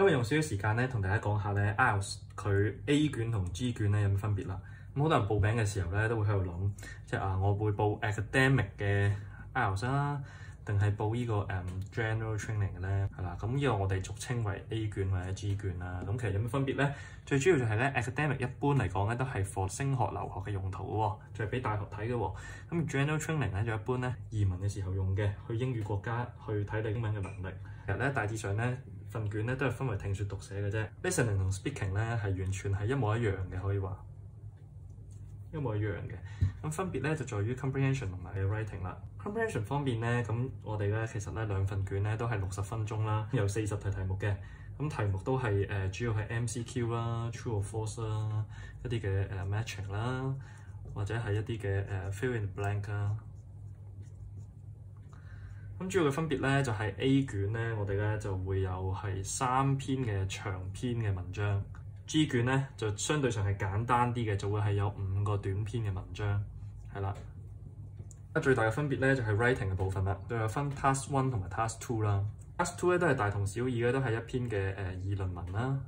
今日用少少時間咧，同大家講下咧 IELTS 佢 A 卷同 G 卷咧有咩分別啦。咁好多人報名嘅時候咧，都會喺度諗，即係我會報 academic 嘅 IELTS 啦，定係報呢個general training 嘅咧，係啦。咁呢個我哋俗稱為 A 卷或者 G 卷啦。咁其實有咩分別咧？最主要就係咧 academic 一般嚟講咧都係 for 升學留學嘅用途喎，就係俾大學睇嘅喎。咁 general training 咧就一般咧移民嘅時候用嘅，去英語國家去睇你英文嘅能力。其實咧大致上咧份卷咧都係分為聽説讀寫嘅啫。listening 同 speaking 咧係完全係一模一樣嘅，可以話一模一樣嘅。咁分別咧就在於 comprehension 同埋 writing 啦。comprehension 方面咧，咁我哋咧其實咧兩份卷咧都係60分鐘啦，有40題題目嘅。咁題目都係主要係 MCQ 啦、True or False 啦、一啲嘅matching 啦，或者係一啲嘅fill in blank 啦。咁主要嘅分別咧就係 A 卷咧，我哋咧就會有係3篇嘅長篇嘅文章。G 卷咧就相對上係簡單啲嘅，就會係有5個短篇嘅文章，係啦。最大嘅分別咧就係 writing 嘅部分啦，就有分 Task 1同埋 Task 2啦。Task 2咧都係大同小異嘅，都係一篇嘅議論文啦。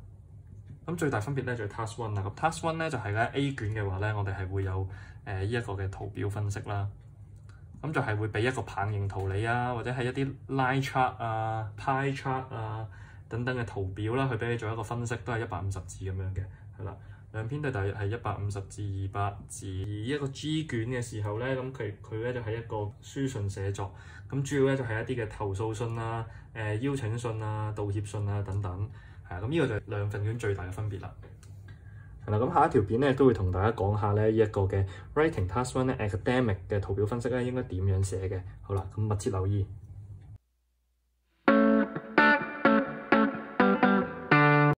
咁最大分別咧就係 Task 1啦。咁 Task 1咧就係咧 A 卷嘅話咧，我哋係會有呢一個嘅圖表分析啦。咁就係會俾一個棒形圖你啊，或者係一啲 line chart 啊、pie chart 啊等等嘅圖表啦，去俾你做一個分析，都係150字咁樣嘅，係啦。兩篇都大約係150至200字。而一個 G 卷嘅時候咧，咁佢咧就係一個書信寫作，咁主要咧就係一啲嘅投訴信啊、邀請信啊、道歉信啊等等，係啊。咁呢個就係兩份卷最大嘅分別啦。係啦，咁下一條片咧都會同大家講下咧呢一個嘅 Writing Task 1咧 Academic 嘅圖表分析咧應該點樣寫嘅。好啦，咁密切留意。